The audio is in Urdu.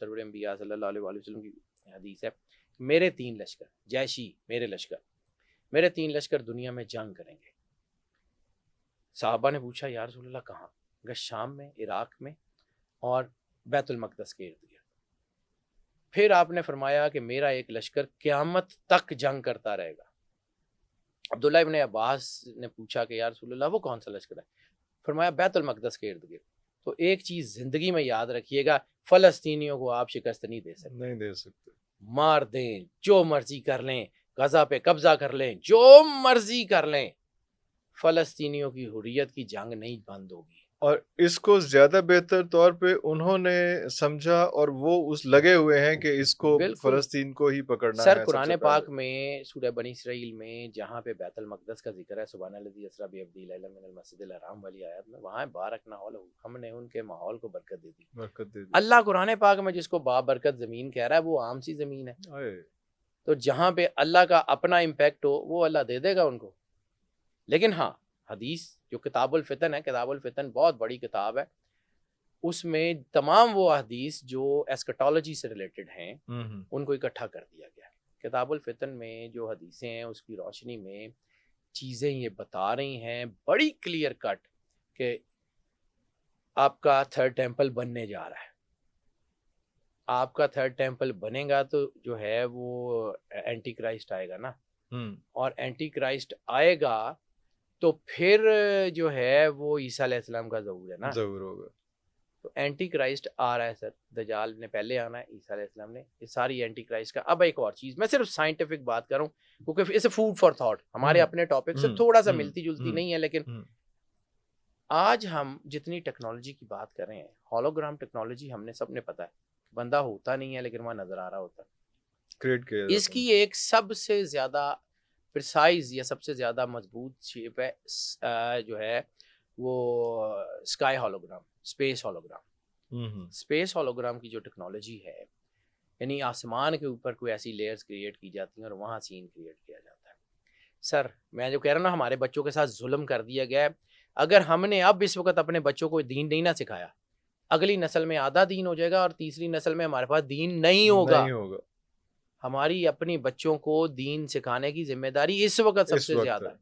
سرور انبیاء صلی اللہ علیہ وسلم کی حدیث ہے، میرے 3 لشکر جیشی، میرے 3 لشکر دنیا میں جنگ کریں گے۔ صحابہ نے پوچھا یا رسول اللہ کہاں؟ کہ شام میں، عراق میں اور بیت المقدس کے ارد گرد۔ پھر آپ نے فرمایا کہ میرا ایک لشکر قیامت تک جنگ کرتا رہے گا۔ عبداللہ ابن عباس نے پوچھا کہ یا رسول اللہ وہ کون سا لشکر ہے؟ فرمایا بیت المقدس کے ارد گرد۔ تو ایک چیز زندگی میں یاد رکھیے گا، فلسطینیوں کو آپ شکست نہیں دے سکتے، مار دیں، جو مرضی کر لیں، غزہ پہ قبضہ کر لیں، جو مرضی کر لیں، فلسطینیوں کی حریت کی جنگ نہیں بند ہوگی۔ اور اس کو زیادہ بہتر طور پہ انہوں نے سمجھا اور وہ اس لگے ہوئے ہیں کہ اس کو فلسطین کو ہی پکڑنا ہے۔ سر قرآن پاک میں سورہ بنی اسرائیل میں جہاں پہ بیت المقدس کا ذکر ہے، سبحان الذی اسریٰ بعبدہ لیلا من المسجد الحرام والی آیت میں، وہاں بارکنا حولہ، ہم نے ان کے ماحول کو برکت دے دی۔ اللہ قرآن پاک میں جس کو بابرکت زمین کہہ رہا ہے وہ عام سی زمین ہے، تو جہاں پہ اللہ کا اپنا امپیکٹ ہو وہ اللہ دے دے گا ان کو۔ لیکن ہاں حدیث جو کتاب الفتن ہے، کتاب الفتن بہت بڑی کتاب ہے، اس میں تمام وہ حدیث جو ایسکٹالوجی سے ریلیٹڈ ہیں ان کو اکٹھا کر دیا گیا ہے۔ کتاب الفتن میں جو حدیثیں ہیں اس کی روشنی میں چیزیں یہ بتا رہی ہیں بڑی کلیئر کٹ کہ آپ کا تھرڈ ٹیمپل بننے جا رہا ہے۔ آپ کا تھرڈ ٹیمپل بنے گا تو جو ہے وہ اینٹی کرائسٹ آئے گا نا، اور اینٹی کرائسٹ آئے گا تو پھر جو ہے وہ عیسیٰ علیہ السلام کا ظہور ہے نا، ظہور ہوگا۔ تو اینٹی کرائسٹ آ رہا ہے سر، دجال نے پہلے آنا ہے، عیسیٰ علیہ السلام نے، یہ ساری اینٹی کرائسٹ کا۔ اب ایک اور چیز میں صرف سائنٹیفک بات کروں کیونکہ اسے فوڈ فار تھاٹ ہمارے اپنے ٹاپک سے تھوڑا سا ملتی جلتی نہیں ہے، لیکن آج ہم جتنی ٹیکنالوجی کی بات کر رہے ہیں، ہولوگرام ٹیکنالوجی ہم نے سب نے پتا ہے بندہ ہوتا نہیں ہے لیکن وہاں نظر آ رہا ہوتا ہے۔ اس کی ایک سب سے زیادہ پرسائز یا سب سے زیادہ مضبوط شیپ ہے جو ہے وہ sky hologram, space hologram. Space hologram کی جو ٹیکنالوجی ہے، یعنی آسمان کے اوپر کوئی ایسی لیئرز کریٹ کی جاتی ہیں اور وہاں سین کریٹ کیا جاتا ہے۔ سر میں جو کہہ رہا ہوں نا، ہمارے بچوں کے ساتھ ظلم کر دیا گیا ہے۔ اگر ہم نے اب اس وقت اپنے بچوں کو دین نہیں نہ سکھایا، اگلی نسل میں آدھا دین ہو جائے گا اور تیسری نسل میں ہمارے پاس دین نہیں ہوگا۔ ہماری اپنی بچوں کو دین سکھانے کی ذمہ داری اس وقت سب سے زیادہ ہے۔